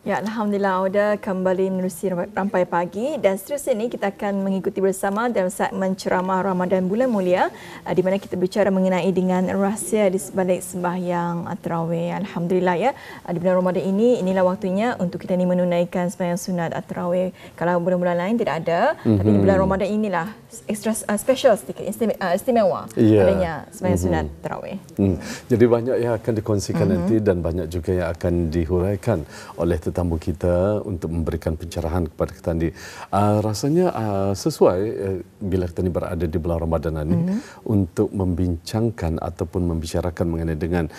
Ya, Alhamdulillah Auda kembali menerusi Rampai Pagi dan seterusnya ini kita akan mengikuti bersama dalam segmen ceramah Ramadan Bulan Mulia di mana kita bicara mengenai dengan rahsia di sebalik sembahyang tarawih. Alhamdulillah ya, di bulan Ramadan ini inilah waktunya untuk kita ni menunaikan sembahyang sunat tarawih. Kalau bulan-bulan lain tidak ada, tapi di bulan Ramadan inilah extra special sedikit istimewa adanya sembahyang sunat tarawih. Jadi banyak yang akan dikongsikan nanti dan banyak juga yang akan dihuraikan oleh tetamu kita untuk memberikan pencerahan kepada kita ni. Rasanya sesuai bila kita ni berada di bulan Ramadan ini untuk membincangkan ataupun membicarakan mengenai dengan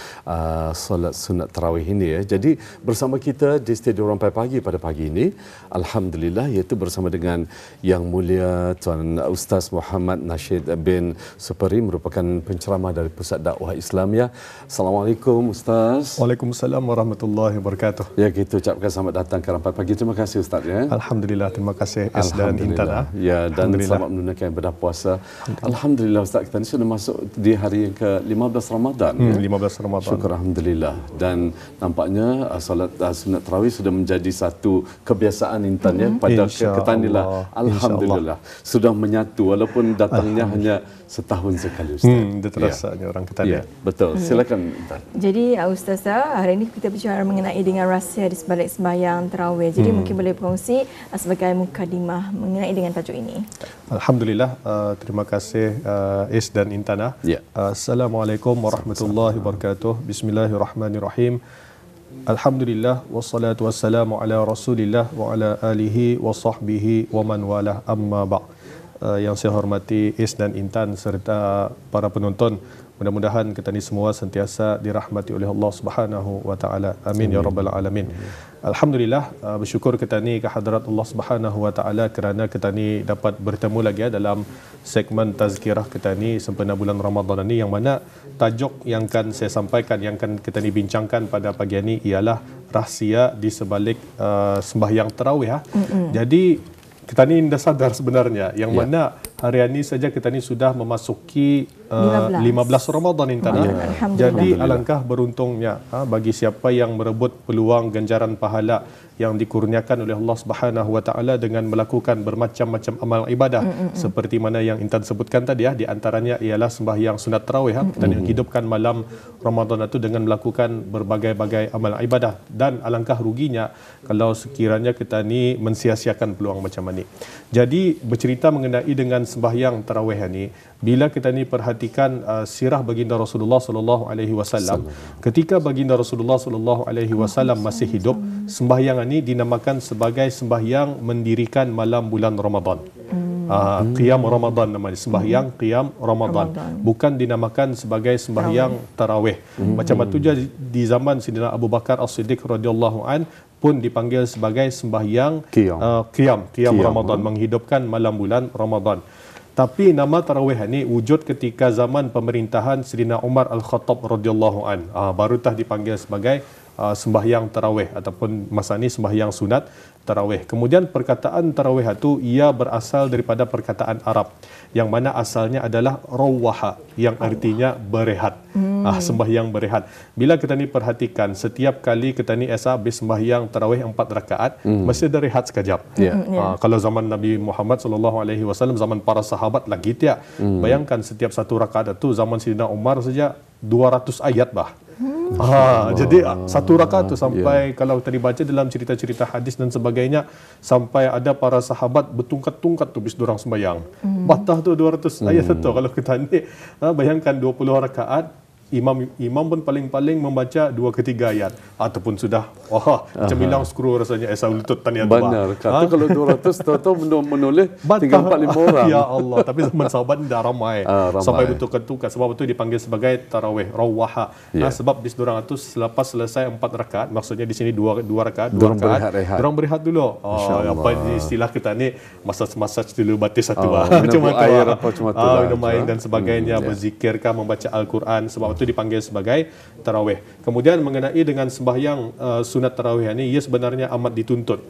solat sunat tarawih ini ya. Jadi bersama kita di studio Rampai Pagi pada pagi ini, alhamdulillah, iaitu bersama dengan Yang Mulia Tuan Ustaz Muhammad Nasheed bin Supari, merupakan penceramah dari Pusat Dakwah Islamiyah. Assalamualaikum Ustaz. Waalaikumsalam warahmatullahi wabarakatuh. Ya, kita ucapkan selamat datang ke Rampai Pagi. Terima kasih Ustaz ya. Alhamdulillah, terima kasih S dan Intan. Ya, dan selamat menunaikan ibadah puasa. Alhamdulillah Ustaz, kita ni sudah masuk di hari yang ke-15 Ramadan. 15 Ramadan. Syukur alhamdulillah. Dan nampaknya solat sunat tarawih sudah menjadi satu kebiasaan Intan ya pada kita inilah. Alhamdulillah sudah menyatu walaupun datangnya hanya setahun sekali Ustaz. Dia terasanya orang kita ya. Betul. Silakan Intan. Jadi Ustazah, hari ini kita bicara mengenai dengan rahsia di sebalik sembahyang tarawih. Jadi mungkin boleh berkongsi sebagai mukadimah mengenai dengan tajuk ini. Alhamdulillah, terima kasih Is dan Intana. Assalamualaikum warahmatullahi wabarakatuh. Bismillahirrahmanirrahim. Alhamdulillah wassalatu wassalamu ala Rasulillah wa ala alihi wa sahbihi wa man walah, amma ba'. Yang saya hormati Is dan Intan serta para penonton, mudah-mudahan kita ni semua sentiasa dirahmati oleh Allah Subhanahu wa taala. Amin ya rabbal alamin. Alhamdulillah, bersyukur kita ni ke hadirat Allah Subhanahu wa taala kerana kita ni dapat bertemu lagi dalam segmen tazkirah kita ni sempena bulan Ramadan ini, yang mana tajuk yang akan saya sampaikan, yang akan kita ni bincangkan pada pagi ini ialah rahsia di sebalik sembahyang tarawih. Jadi kita ni dah sadar sebenarnya yang mana hari ini saja kita ni sudah memasuki 15 Ramadan Intan. Jadi alangkah beruntungnya bagi siapa yang merebut peluang ganjaran pahala yang dikurniakan oleh Allah Subhanahu wa taala dengan melakukan bermacam-macam amal ibadah seperti mana yang Intan sebutkan tadi di antaranya ialah sembahyang sunat tarawih. Kita ni hidupkan malam Ramadan itu dengan melakukan berbagai-bagai amal ibadah, dan alangkah ruginya kalau sekiranya kita ni mensia-siakan peluang macam ini. Jadi bercerita mengenai dengan sembahyang tarawih ini, bila kita ni perhatikan sirah baginda Rasulullah sallallahu alaihi wasallam, ketika baginda Rasulullah sallallahu alaihi wasallam masih hidup, sembahyang ini dinamakan sebagai sembahyang mendirikan malam bulan Ramadan. Qiyam Ramadan namanya, sembahyang Qiyam Ramadan. Bukan dinamakan sebagai sembahyang tarawih. Macam itu juga di zaman Sayyidina Abu Bakar As-Siddiq radhiyallahu an pun dipanggil sebagai sembahyang Qiyam Ramadan, menghidupkan malam bulan Ramadan. Tapi nama tarawih ini wujud ketika zaman pemerintahan Sayyidina Umar Al-Khattab radhiyallahu an. Barutah dipanggil sebagai sembahyang tarawih ataupun masa ini sembahyang sunat tarawih. Kemudian perkataan tarawih itu ia berasal daripada perkataan Arab yang mana asalnya adalah rawaha, yang artinya berehat. Sembahyang berehat. Bila kita ni perhatikan, setiap kali kita ni habis sembahyang tarawih 4 rakaat, mesti ada rehat sekejap. Kalau zaman Nabi Muhammad sallallahu alaihi wasallam, zaman para sahabat lagi tiap. Bayangkan setiap satu rakaat itu zaman Sayyidina Umar saja 200 ayat bah. Jadi satu rakaat tu sampai kalau tadi baca dalam cerita-cerita hadis dan sebagainya, sampai ada para sahabat bertungkat-tungkat tu bis dorang sembahyang. Batah tu 200 ayat tu. Kalau kita ni bayangkan 20 rakaat, imam pun paling-paling membaca 2 ke 3 ayat ataupun sudah macam bilang skru rasanya esa lutut tanya tu. Benar. Kata kalau 200 tahu menulis 3 4 5 orang. Ya Allah, tapi zaman sahabat dah ramai. Sampai bertukar-tukar, sebab itu dipanggil sebagai tarawih rawaha. Sebab di dorang itu selepas selesai 4 rakaat, maksudnya di sini 2 rakaat, dorang berehat dulu. Apa istilah kita ni, masaj dulu batis satu. Macam air apa macam tu. Minum air dan sebagainya, berzikirkah, membaca Al-Quran, sebab itu dipanggil sebagai tarawih. Kemudian mengenai dengan sembahyang sunat tarawih ini, ia sebenarnya amat dituntut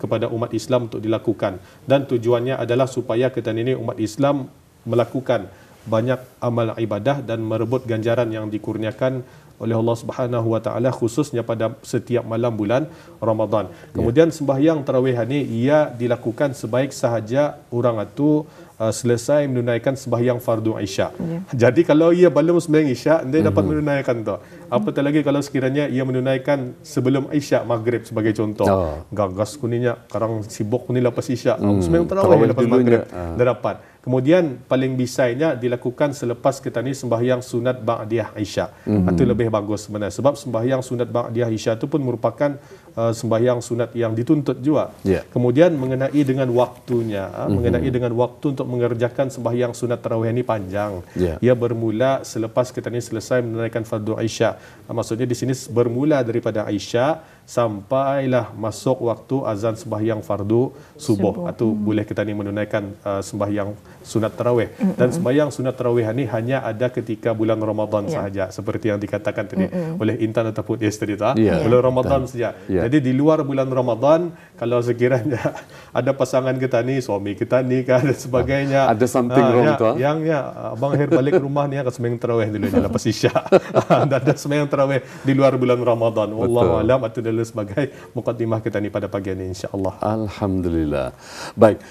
kepada umat Islam untuk dilakukan, dan tujuannya adalah supaya kita ini umat Islam melakukan banyak amal ibadah dan merebut ganjaran yang dikurniakan oleh Allah Subhanahu Wa Taala khususnya pada setiap malam bulan Ramadan. Kemudian sembahyang tarawih ini ia dilakukan sebaik sahaja orang itu selesai menunaikan sembahyang fardu Isya. Jadi kalau ia belum sembahyang Isya, dia dapat menunaikan tu. Apatah lagi kalau sekiranya ia menunaikan sebelum Isya Maghrib sebagai contoh. Gagas kuninya, sekarang sibuk kuni lepas Isya. Sembahyang tarawih lepas Maghrib. Dah dapat. Kemudian paling bisanya dilakukan selepas kita ni sembahyang sunat ba'diyah Isya. Itu lebih bagus sebenarnya. Sebab sembahyang sunat ba'diyah Isya itu pun merupakan sembahyang sunat yang dituntut juga. Kemudian mengenai dengan waktunya, mengenai dengan waktu untuk mengerjakan sembahyang sunat tarawih ini panjang. Ia bermula selepas kita ni selesai menunaikan fardu Isya. Maksudnya di sini bermula daripada Isya sampailah masuk waktu azan sembahyang fardu subuh. Atau boleh kita ni menunaikan sembahyang sunat tarawih. Dan sembahyang sunat tarawih ini hanya ada ketika bulan Ramadan sahaja, seperti yang dikatakan tadi oleh Intan ataupun Yes tadi tu. Bulan Ramadan saja. Jadi di luar bulan Ramadan, kalau sekiranya ada pasangan kita ni, suami kita ni kan dan sebagainya, ada something wrong tu. Yang abang akhir balik rumah ni akan sembahyang tarawih dulu lepas Isya. Dan ada sembahyang tarawih di luar bulan Ramadan. Wallahu alam, itu dulu sebagai mukadimah kita ni pada pagi ini, insya-Allah. Alhamdulillah. Baik,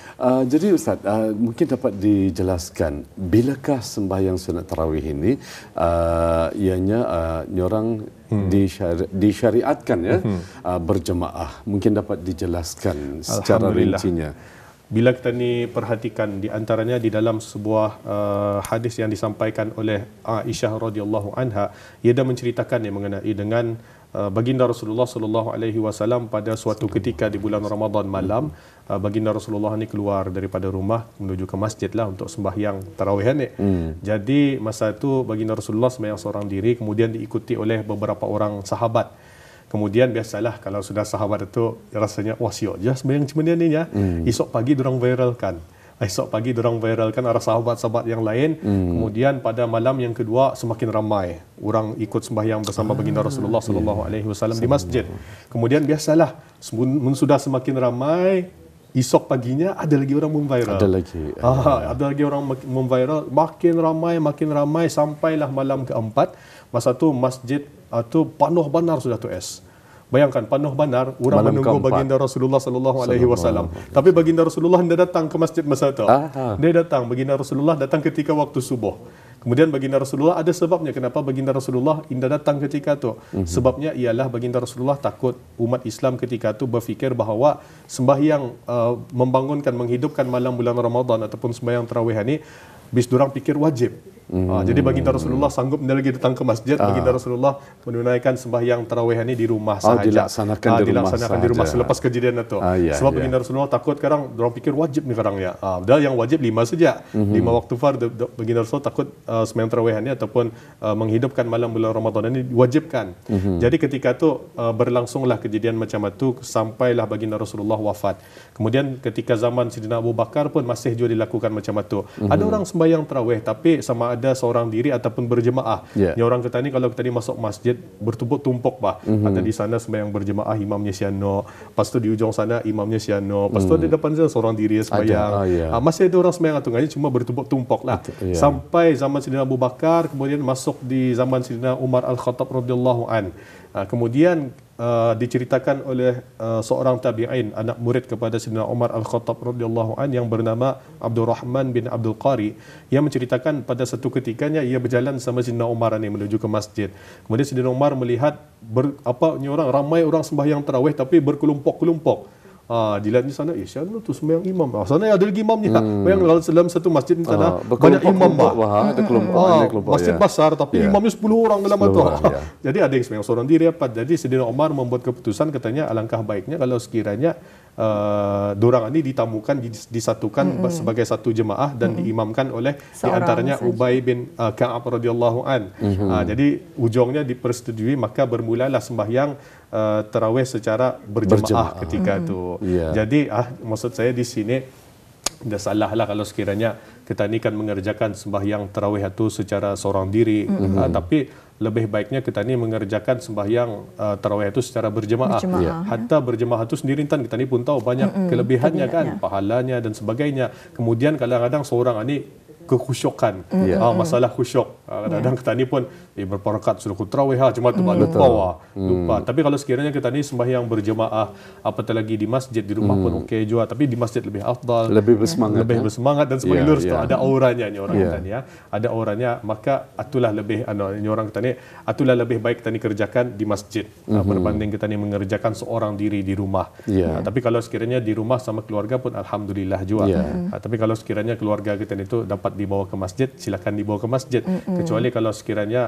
jadi Ustaz, mungkin dapat dijelaskan bilakah sembahyang sunat tarawih ini ianya orang disyariatkan ya berjemaah. Mungkin dapat dijelaskan secara rincinya. Bila kita ni perhatikan di antaranya di dalam sebuah hadis yang disampaikan oleh Aisyah radhiyallahu anha, ia dah menceritakan mengenai dengan baginda Rasulullah sallallahu alaihi wasallam pada suatu ketika di bulan Ramadan malam, baginda Rasulullah ni keluar daripada rumah menuju ke masjid lah untuk sembahyang tarawih ni. Jadi masa itu baginda Rasulullah sembahyang seorang diri, kemudian diikuti oleh beberapa orang sahabat. Kemudian biasalah kalau sudah sahabat itu rasanya wah siok je sembahyang macam ni ya. Esok pagi dorang viralkan. Esok pagi dorang viralkan arah sahabat-sahabat yang lain. Kemudian pada malam yang kedua semakin ramai orang ikut sembahyang bersama baginda Rasulullah sallallahu alaihi wasallam di masjid. Kemudian biasalah sudah semakin ramai, esok paginya ada lagi orang memviral. Ada lagi orang memviral, makin ramai sampailah malam keempat. Masa tu masjid tu penuh benar sudah tu es. Bayangkan penuh benar orang menunggu baginda Rasulullah sallallahu alaihi wasallam. Tapi baginda Rasulullah tidak datang ke masjid masa itu. Dia datang, baginda Rasulullah datang ketika waktu subuh. Kemudian baginda Rasulullah ada sebabnya kenapa baginda Rasulullah tidak datang ketika itu. Sebabnya ialah baginda Rasulullah takut umat Islam ketika itu berfikir bahawa sembahyang membangunkan, menghidupkan malam bulan Ramadan ataupun sembahyang tarawih ini bis dorang fikir wajib. Jadi baginda Rasulullah sanggup tidak lagi datang ke masjid. Baginda Rasulullah menunaikan sembahyang tarawih ini di rumah sahaja. Dilaksanakan di rumah selepas kejadian itu. Sebab baginda Rasulullah takut sekarang dorang fikir wajib ni sekarang ya. Padahal yang wajib 5 saja. 5 waktu fard. Baginda Rasulullah takut sembahyang tarawih ini ataupun menghidupkan malam bulan Ramadan ini diwajibkan. Jadi ketika itu berlangsunglah kejadian macam itu sampailah baginda Rasulullah wafat. Kemudian ketika zaman Sidina Abu Bakar pun masih juga dilakukan macam itu. Ada orang sembahyang tarawih tapi sama ada seorang diri ataupun berjemaah. Yang orang kata ni kalau kita ni masuk masjid bertumpuk-tumpuk bah. Ada di sana sembahyang berjemaah imamnya siano, lepas tu di ujung sana imamnya siano, lepas tu di depan sana seorang diri sembahyang. Masih ada orang sembahyang tunganya cuma bertumpuk-tumpuk lah. Sampai zaman Sidina Abu Bakar, kemudian masuk di zaman Sidina Umar Al-Khattab radhiyallahu an. Kemudian diceritakan oleh seorang tabi'in, anak murid kepada Sayyidina Umar Al-Khattab radhiyallahu an yang bernama Abdurrahman bin Abdul Qari, yang menceritakan pada satu ketikanya ia berjalan sama Sayyidina Umar ini menuju ke masjid. Kemudian Sayyidina Umar melihat ramai orang sembahyang tarawih tapi berkelompok-kelompok. Dilihat di sana, siapa tu sembahyang imam. Sana ada lagi imamnya. Bayang dalam satu masjid di sana banyak imam. Ada kelompok. Masjid besar tapi imamnya 10 orang dalam itu. Jadi ada yang sembahyang seorang diri apa. Jadi Sayyidina Umar membuat keputusan, katanya alangkah baiknya kalau sekiranya dorang ini ditamukan, disatukan sebagai satu jemaah dan diimamkan oleh di antaranya Ubay bin Ka'ab radhiyallahu an. Jadi ujungnya dipersetujui, maka bermulalah sembahyang tarawih secara berjemaah ketika itu. Jadi maksud saya di sini tidak salah lah kalau sekiranya kita ni kan mengerjakan sembahyang tarawih itu secara seorang diri, tapi lebih baiknya kita ni mengerjakan sembahyang tarawih itu secara berjemaah. Hatta berjemaah itu sendiri kita ni pun tahu banyak kelebihannya kan, pahalanya dan sebagainya. Kemudian kadang-kadang seorang ni kekhusyukan. Masalah khusyuk. Kadang-kadang kita ni pun berapa rakaat sudah tarawih cuma tu lupa. Tapi kalau sekiranya kita ni sembahyang berjemaah, apatah lagi di masjid, di rumah pun okey juga, tapi di masjid lebih afdal, lebih bersemangat dan sebagai lurus tu ada auranya ni orang kita ni ada auranya, maka atulah lebih ni orang kita ni atulah lebih baik kita ni kerjakan di masjid berbanding kita ni mengerjakan seorang diri di rumah. Tapi kalau sekiranya di rumah sama keluarga pun alhamdulillah juga. Tapi kalau sekiranya keluarga kita ni tu dapat dibawa ke masjid, silakan dibawa ke masjid. Kecuali kalau sekiranya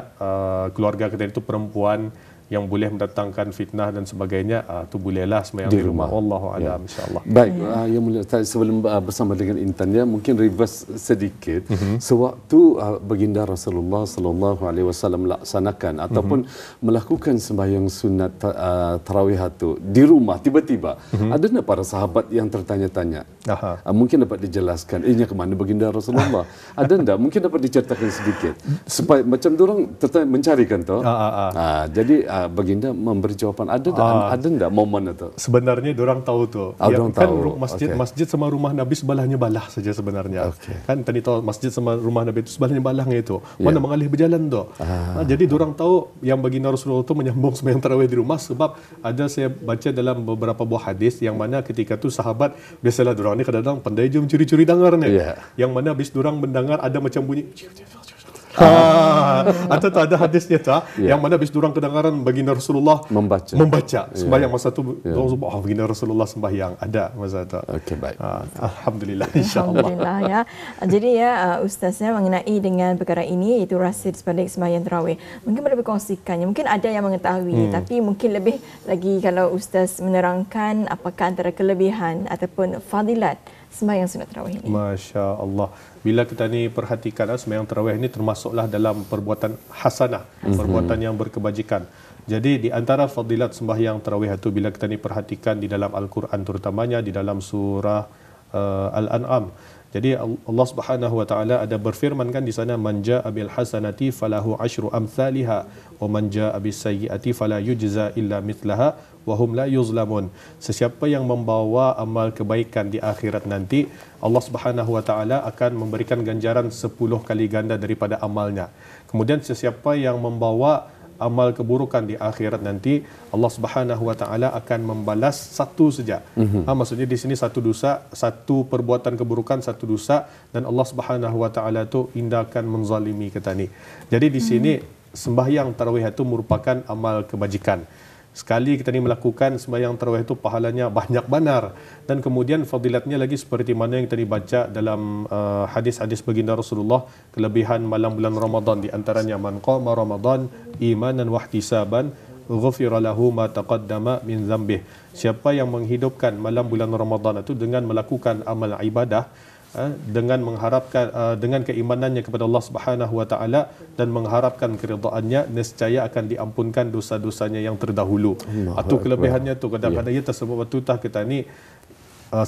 keluarga kita itu perempuan yang boleh mendatangkan fitnah dan sebagainya, tu bolehlah sembahyang di rumah. Wallahu a'lam, insyaallah. Baik, yang mulia Ustaz, sebelum bersama dengan Intan ya, mungkin reverse sedikit. Sewaktu baginda Rasulullah sallallahu alaihi wasallam melaksanakan ataupun melakukan sembahyang sunat tarawih itu di rumah, tiba-tiba ada tak para sahabat yang tertanya-tanya? Mungkin dapat dijelaskan, ini ke mana baginda Rasulullah? Ada tak? Mungkin dapat diceritakan sedikit supaya macam diorang mencarikan tu. Jadi baginda memberi jawapan, ada tak momen itu? Sebenarnya diorang tahu tu. Kan tahu. Masjid sama rumah Nabi sebelahnya balah saja sebenarnya. Kan tadi tahu masjid sama rumah Nabi itu sebelahnya balahnya itu. Mana mengalih berjalan tu. Jadi diorang tahu yang baginda Rasulullah itu menyambung sembahyang tarawih di rumah, sebab ada saya baca dalam beberapa buah hadis yang mana ketika tu sahabat, biasalah diorang ni kadang-kadang pandai je mencuri-curi dengar ni. Yang mana habis diorang mendengar ada macam bunyi atau ada hadisnya yang mana habis durang kedengaran baginda Rasulullah membaca sembahyang masa tu. Baginda Rasulullah sembahyang ada masa tu. Okey, baik. Alhamdulillah, insyaallah. Alhamdulillah ya. Jadi ustaznya mengenai dengan perkara ini, iaitu rahsia di sebalik sembahyang tarawih, mungkin boleh berkongsikannya. Mungkin ada yang mengetahui, tapi mungkin lebih lagi kalau ustaz menerangkan apakah antara kelebihan ataupun fadilat sembahyang sunat tarawih ini. Masya Allah. Bila kita ni perhatikan sembahyang tarawih ini termasuklah dalam perbuatan hasanah, perbuatan yang berkebajikan. Jadi di antara fadilat sembahyang tarawih itu bila kita ni perhatikan di dalam Al-Quran, terutamanya di dalam surah Al-An'am. Jadi Allah Subhanahu wa taala ada berfirman kan di sana, man jaa bil hasanati falahu asyru amsalha wa man jaa bis sayyiati fala yujza illa mithlaha wa hum la yuzlamun. Sesiapa yang membawa amal kebaikan di akhirat nanti, Allah Subhanahu wa taala akan memberikan ganjaran 10 kali ganda daripada amalnya. Kemudian sesiapa yang membawa amal keburukan di akhirat nanti, Allah Subhanahu wa taala akan membalas satu saja. Maksudnya di sini satu dosa, satu perbuatan keburukan, satu dosa, dan Allah Subhanahu wa taala tu tidak akan menzalimi kita ni. Jadi di sini sembahyang tarawih itu merupakan amal kebajikan. Sekali kita ni melakukan sembahyang tarawih itu pahalanya banyak benar, dan kemudian fadilatnya lagi seperti mana yang tadi baca dalam hadis-hadis baginda Rasulullah, kelebihan malam bulan Ramadan di antaranya man qama Ramadan imanan wa ihtisaban ghufira lahu ma taqaddama min dzambih. Siapa yang menghidupkan malam bulan Ramadan itu dengan melakukan amal ibadah, dengan mengharapkan dengan keimanannya kepada Allah Subhanahu wa taala dan mengharapkan keridhaannya, nescaya akan diampunkan dosa-dosanya yang terdahulu. Atau kelebihannya tu kadang-kadang ia tersebut waktu kita ni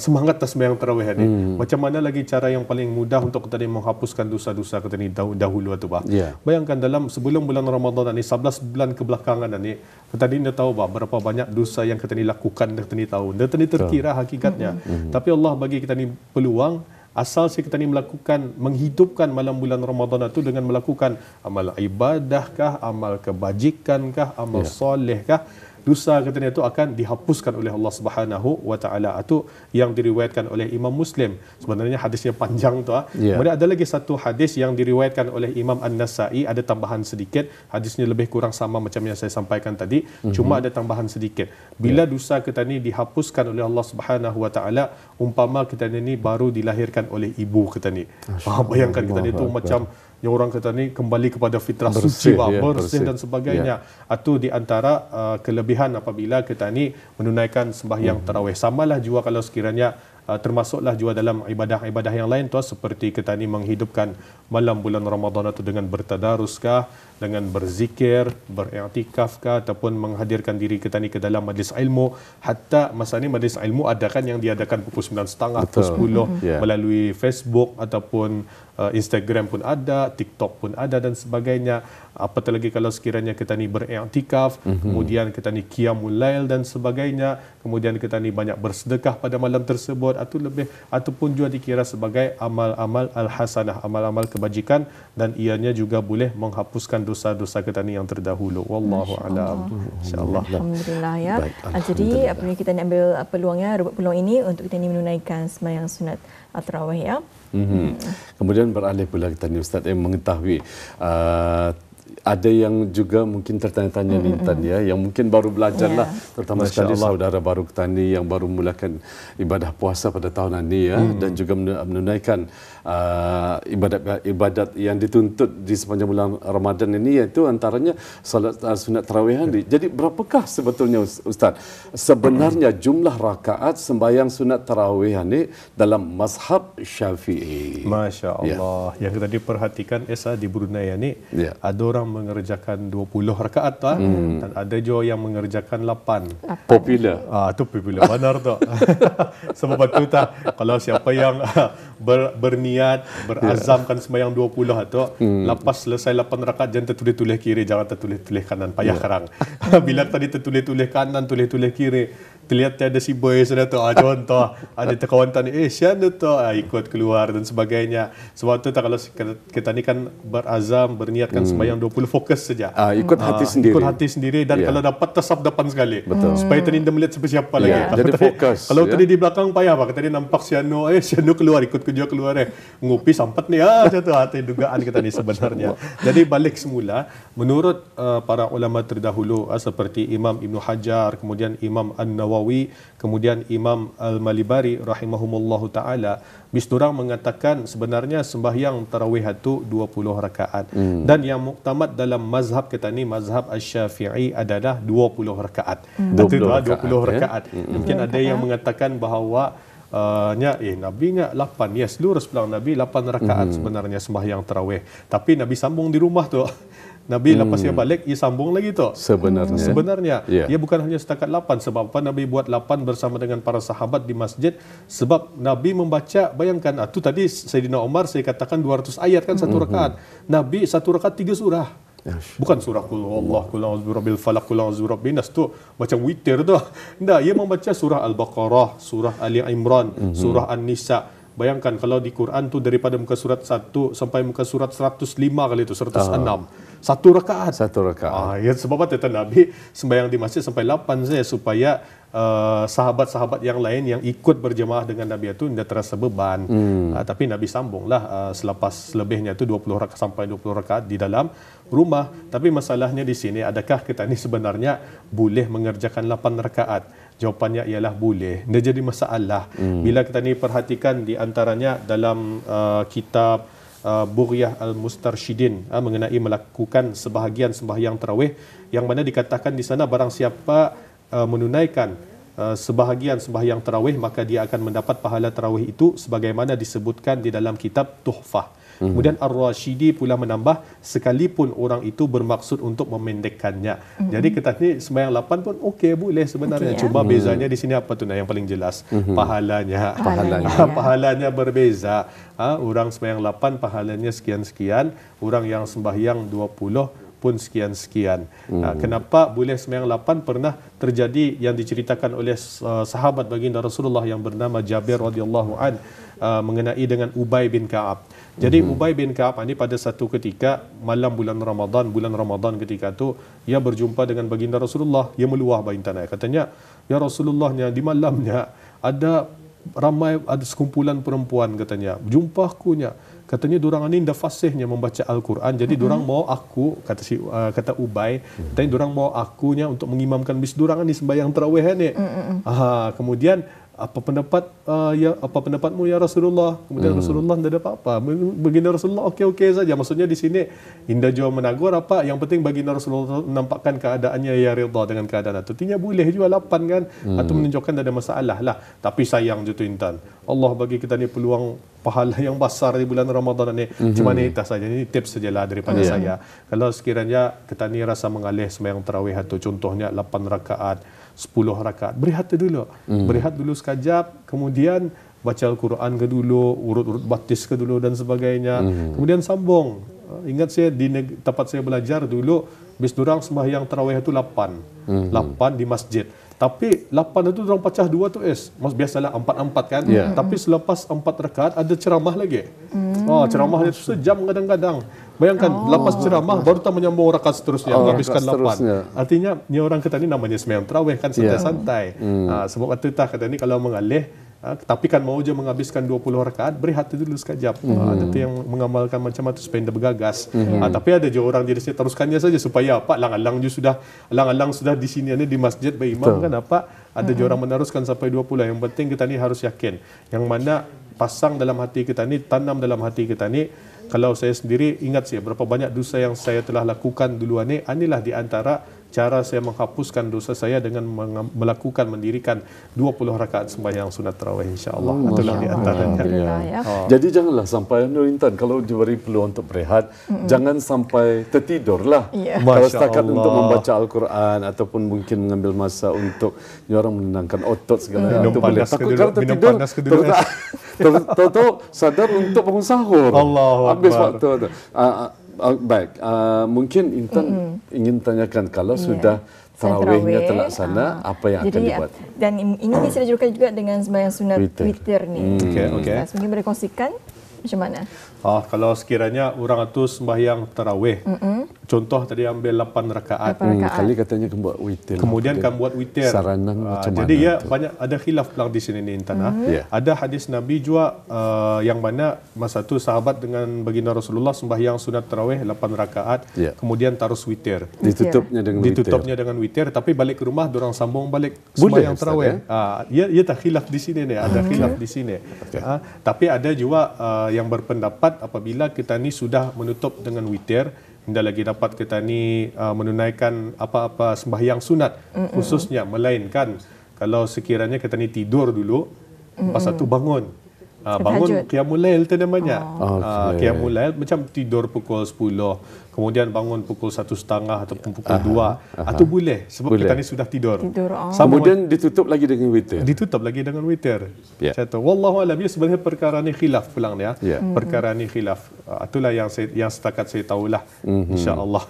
semangat sembahyang tarawih ni. Macam mana lagi cara yang paling mudah untuk kita ni menghapuskan dosa-dosa kita ni dahulu tu bah. Bayangkan dalam sebelum bulan Ramadan ni 11 bulan kebelakangan ni, kita ni dah tahu bah berapa banyak dosa yang kita ni lakukan, kita ni tahu. Kita ni terkira hakikatnya. Tapi Allah bagi kita ni peluang, asal kita ni melakukan, menghidupkan malam bulan Ramadan itu dengan melakukan amal ibadahkah, amal kebajikankah, amal solehkah, dosa kita itu akan dihapuskan oleh Allah Subhanahu wa taala. Itu yang diriwayatkan oleh Imam Muslim. Sebenarnya hadisnya panjang tu. Kemudian ada lagi satu hadis yang diriwayatkan oleh Imam An-Nasa'i, ada tambahan sedikit. Hadisnya lebih kurang sama macam yang saya sampaikan tadi, cuma ada tambahan sedikit. Bila dosa kita ni dihapuskan oleh Allah Subhanahu wa taala, umpama kita ni baru dilahirkan oleh ibu kita ni. Bayangkan kita ni tu macam yang orang kata ni kembali kepada fitrah suci, bersih dan sebagainya. Itu di antara kelebihan apabila kita ni menunaikan sembahyang tarawih. Samalah juga kalau sekiranya termasuklah juga dalam ibadah-ibadah yang lain tu, seperti kita ni menghidupkan malam bulan Ramadan itu dengan bertadaruskah, dengan berzikir, beriktikafkah, ataupun menghadirkan diri kita ni ke dalam majlis ilmu. Hatta masa ni majlis ilmu ada kan yang diadakan pukul 9.30, pukul 10 melalui Facebook ataupun Instagram pun ada, TikTok pun ada dan sebagainya. Apatah lagi kalau sekiranya kita ni beriktikaf, kemudian kita ni qiyamul lail dan sebagainya, kemudian kita ni banyak bersedekah pada malam tersebut, ataupun juga dikira sebagai amal-amal al-hasanah, amal-amal kebajikan, dan ianya juga boleh menghapuskan dosa-dosa kita ni yang terdahulu. Wallahu a'lam. Insyaallah. Alhamdulillah ya. Baik, Jadi apabila kita nak ambil peluangnya, rebut peluang ini untuk kita ni menunaikan sembahyang sunat tarawih ya. Kemudian beralih pula kita ni Ustaz yang mengetahui ada yang juga mungkin tertanya-tanya Intan ya, yang mungkin baru belajar lah, terutama sekali saudara baru kita ni yang baru mulakan ibadah puasa pada tahun ini ya, dan juga menunaikan ibadat yang dituntut di sepanjang bulan Ramadan ini, iaitu antaranya salat sunat tarawih ini. Jadi berapakah sebetulnya Ustaz sebenarnya jumlah rakaat sembahyang sunat tarawih ini dalam mazhab Syafi'i? Masya Allah. Yang kita diperhatikan Esa di Brunei ini ada orang mengerjakan 20 rakaat dan ada juga yang mengerjakan 8. Popular. Itu popular benar tu. Sebab itu kalau siapa yang berniat berazamkan sembahyang 20 tu, lepas selesai 8 rakaat jangan tertulis-tulis kiri, jangan tertulis-tulis kanan, payah kerang. Bila tadi tertulis-tulis kanan, tulis-tulis kiri, terlihat ada si boy sudah tu, contoh ada kawan tadi siapa tu, ikut keluar dan sebagainya. Sebab tu kalau kita ni kan berazam, berniatkan sembahyang 20 fokus saja. Ikut hati sendiri. Ikut hati sendiri, dan kalau dapat tasab depan sekali. Betul. Supaya tadi dia melihat siapa lagi. Jadi fokus. Kalau tadi di belakang payah apa? Tadi nampak siano keluar, ikut kerja keluar ngopi sampat ni macam tu hati dugaan kita ni sebenarnya. Jadi balik semula, menurut para ulama terdahulu seperti Imam Ibn Hajar, kemudian Imam An-Nawawi, kemudian Imam Al-Malibari rahimahumullahu taala, bisdurang mengatakan sebenarnya sembahyang tarawih itu 20 rakaat. Dan yang muktamad dalam mazhab kita ni, mazhab Asy-Syafi'i, adalah 20 rakaat. 20 rakaat. Mungkin ada yang mengatakan bahawa Nabi enggak 8. Yes, lurus bilang Nabi 8 rakaat sebenarnya sembahyang tarawih. Tapi Nabi sambung di rumah tu. Nabi lepas dia balik, ia sambung lagi tu. Sebenarnya ia bukan hanya setakat 8. Sebab apa Nabi buat 8 bersama dengan para sahabat di masjid? Sebab Nabi membaca, bayangkan, tu tadi Sayyidina Umar saya katakan 200 ayat kan satu rakaat. Nabi satu rakaat 3 surah. Bukan surah Qul Allah, Qul a'udzu birabbil falaq, Qul a'udzu birabbin nas tu macam witir tu. Tidak, ia membaca surah Al-Baqarah, surah Ali Imran, surah An-Nisa. Bayangkan kalau di Quran tu daripada muka surat 1 sampai muka surat 105 kali itu, 106. Satu rakaat. Ya, sebab apa kata Nabi sembahyang di masjid sampai 8 saja supaya sahabat-sahabat yang lain yang ikut berjemaah dengan Nabi itu tidak terasa beban. Tapi Nabi sambunglah selepas selebihnya itu 20 rakaat sampai 20 rakaat di dalam rumah. Tapi masalahnya di sini, adakah kita ni sebenarnya boleh mengerjakan 8 rakaat? Jawapannya ialah boleh. Dia jadi masalah. Bila kita ni perhatikan di antaranya dalam kitab Bughyah Al-Mustarsyidin mengenai melakukan sebahagian sembahyang tarawih, yang mana dikatakan di sana barang siapa menunaikan sebahagian sembahyang tarawih, maka dia akan mendapat pahala tarawih itu sebagaimana disebutkan di dalam kitab Tuhfah. Kemudian Ar-Rashidi pula menambah, sekalipun orang itu bermaksud untuk memendekkannya. Jadi kita ni sembahyang 8 pun okey, boleh sebenarnya. Cuma bezanya di sini apa tu yang paling jelas? Pahalanya berbeza. Orang sembahyang 8 pahalanya sekian-sekian, orang yang sembahyang 20 pun sekian-sekian. Kenapa boleh sembahyang 8? Pernah terjadi yang diceritakan oleh sahabat baginda Rasulullah yang bernama Jabir radhiyallahu an mengenai dengan Ubay bin Ka'ab. Jadi Ubay bin Ka'ab ini pada satu ketika malam bulan Ramadan ketika itu ia berjumpa dengan baginda Rasulullah. Ia meluah baginda, katanya, ya Rasulullah, di malamnya ada sekumpulan perempuan, katanya, jumpa akunya. Katanya dorang ni dah fasihnya membaca Al-Quran. Jadi dorang mau aku, kata Ubay, katanya dorang mau akunya untuk mengimamkan bis dorang ni sembahyang tarawih ni. Kemudian apa pendapatmu ya Rasulullah? Kemudian Rasulullah tidak ada apa-apa. Baginda Rasulullah okey-okey saja. Maksudnya di sini indah jua menagur apa, yang penting baginda Rasulullah menampakkan keadaannya ya redha dengan keadaan itu. Artinya boleh juga 8 kan, atau menunjukkan tidak ada masalah lah. Tapi sayang je tu Intan, Allah bagi kita ni peluang pahala yang besar di bulan Ramadan ni. Cuma ni tas saja, ini tips sajalah daripada saya. Kalau sekiranya kita ni rasa mengalih sembahyang tarawih itu, contohnya 8 rakaat, 10 rakaat, berehat dulu sekejap, kemudian baca Al-Quran ke dulu, urut-urut baptis ke dulu dan sebagainya. Kemudian sambung. Ingat saya di tempat saya belajar dulu, bis durang sembahyang tarawih itu 8 di masjid. Tapi 8 itu orang pecah 2 tu biasalah 4-4 kan. Tapi selepas 4 rakaat ada ceramah lagi. Ceramah itu sejam kadang-kadang. Bayangkan, lepas ceramah baru tak menyambung rakaat seterusnya, menghabiskan 8. Artinya ni orang kata ni namanya sembahyang tarawih kan, santai-santai. Sebab itu kata ni kalau mengalih, tapi kan mau je menghabiskan 20 rakaat, berehat dulu sekejap. Itu yang mengamalkan macam itu supaya tidak bergagas. Tapi ada je orang jadi saya teruskannya saja supaya apa? Alang-alang sudah di sini di masjid berimam kan apa? Ada je orang meneruskan sampai 20. Yang penting kita ni harus yakin. Yang mana pasang dalam hati kita ni, tanam dalam hati kita ni. Kalau saya sendiri ingat saya berapa banyak dosa yang saya telah lakukan duluan ni, inilah di antara cara saya menghapuskan dosa saya dengan mendirikan 20 rakaat sembahyang sunat tarawih insya-Allah. Itulah di antaranya. Jadi janganlah sampai Intan kalau diberi peluang untuk berehat, jangan sampai tertidurlah. Kalau setakat untuk membaca Al-Quran ataupun mungkin mengambil masa untuk orang menenangkan otot segala itu boleh. Takut kalau tertidur, tahu-tahu sadar untuk bangun sahur. Habis waktu itu. Baik, mungkin Intan ingin tanyakan kalau sudah tarawihnya terlaksana, apa yang akan dibuat? Dan ini diserjukan juga dengan sembahyang sunat witir ni. Mungkin boleh kongsikan macam mana? Kalau sekiranya orang itu sembahyang tarawih, contoh tadi ambil 8 rakaat. Kali katanya kan buat witir. Kemudian kan buat witir. Saranan macam mana? Jadi ya banyak ada khilaf pelang di sini ni Intan. Ada hadis Nabi juga yang mana masa tu sahabat dengan baginda Rasulullah sembahyang sunat tarawih 8 rakaat, kemudian tarus witir. Ditutupnya dengan witir, tapi balik ke rumah dorang sambung balik sembahyang tarawih. Ya tak khilaf di sini ni, ada khilaf di sini. Tapi ada juga yang berpendapat apabila kita ni sudah menutup dengan witir, tidak lagi dapat kita ni menunaikan apa-apa sembahyang sunat khususnya, melainkan kalau sekiranya kita ni tidur dulu, lepas itu bangun qiyamul lail itu namanya. Qiyamul lail macam tidur pukul 10, kemudian bangun pukul 1:30 ataupun pukul 2, itu boleh sebab kita ni sudah tidur. Kemudian ditutup lagi dengan witir. Wallahu alam, sebenarnya perkara ni khilaf pulang ya. Perkara ni khilaf. Itulah yang setakat saya tahulah, insya-Allah.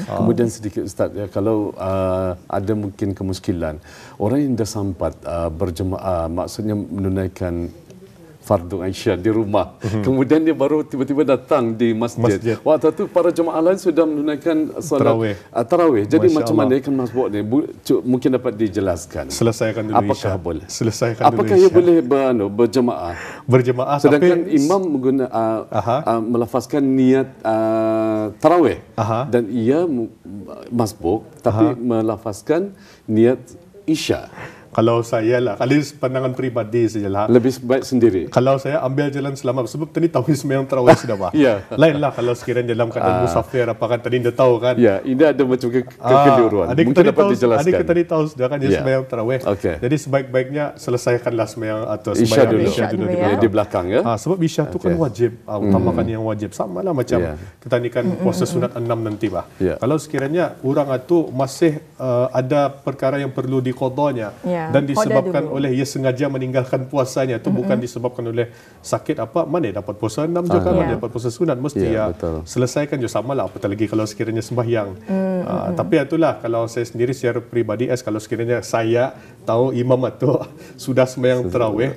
Kemudian sedikit Ustaz, kalau ada mungkin kemuskilan orang yang dah sempat berjemaah, maksudnya menunaikan fardu Aisyah di rumah. Kemudian dia baru tiba-tiba datang di masjid. Waktu itu para jemaah lain sudah menunaikan solat tarawih. Jadi macam mana ikan masbuk ni? Mungkin dapat dijelaskan. Selesaikan dulu Apakah Isya. boleh? Selesaikan Apakah dulu ia boleh berjemaah? Sedangkan imam melafazkan niat tarawih dan ia masbuk tapi melafazkan niat Isya. Kalau saya lah, kali pandangan peribadi sajalah. Lebih baik sendiri. Kalau saya ambil jalan selamat, sebab tadi tahu sembahyang tarawih sudah bah. Lainlah kalau sekiranya dalam keadaan musafir, apa kan tadi anda tahu kan? Ini ada macam kekeliruan. Mungkin dapat dijelaskan. Adik tadi tahu sudah kan dia sembahyang tarawih. Jadi sebaik-baiknya selesaikanlah sembahyang atau sembahyang Isya dulu di belakang ya. Sebab Isya tu kan wajib, utamakan yang wajib. Sama lah macam kita ni kan puasa sunat 6 nanti bah. Kalau sekiranya orang itu masih ada perkara yang perlu diqadanya, dan disebabkan oleh ia sengaja meninggalkan puasanya, itu bukan disebabkan oleh sakit apa, mana dapat puasa 6 je kan, mana dapat puasa sunat, mesti selesaikan je, samalah apatah lagi kalau sekiranya sembahyang. Tapi itulah kalau saya sendiri secara peribadi, kalau sekiranya saya tahu imam itu sudah sembahyang tarawih,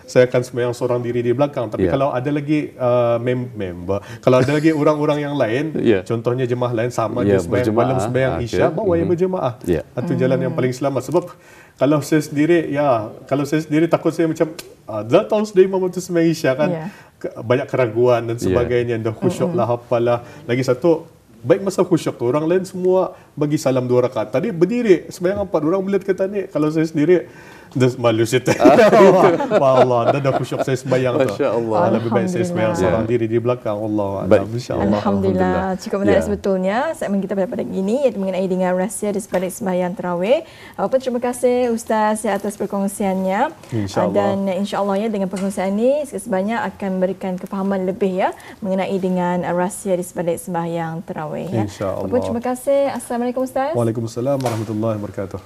saya akan sembahyang seorang diri di belakang. Tapi kalau ada lagi member, kalau ada lagi orang-orang yang lain, contohnya jemaah lain sama dia sembahyang malam, sembahyang Isya, bawa yang berjemaah. Itu jalan yang paling selamat. Sebab kalau saya sendiri takut saya macam dah tahu sudah imam itu sembahyang Isya kan, banyak keraguan dan sebagainya, dah khusyuk lah apalah. Lagi satu, baik masa khusyuk tu orang lain semua bagi salam 2 rakaat. Tadi berdiri sembahyang 4, orang melihat kata ni. Kalau saya sendiri dah malu situ. Wallah, dah khusyuk saya sembahyang tu. Masya-Allah. Lebih baik saya sembahyang seorang diri di belakang. Allah insya-Allah. Alhamdulillah. Cukup menarik sebetulnya segmen kita pada pagi ini, iaitu mengenai dengan rahsia di sebalik sembahyang tarawih. Terima kasih Ustaz atas perkongsiannya. Dan insya-Allah ya, dengan perkongsian ini sebanyak akan memberikan kefahaman lebih ya mengenai dengan rahsia di sebalik sembahyang tarawih ya. Insya-Allah. Terima kasih. Assalamualaikum Ustaz. Waalaikumsalam warahmatullahi wabarakatuh.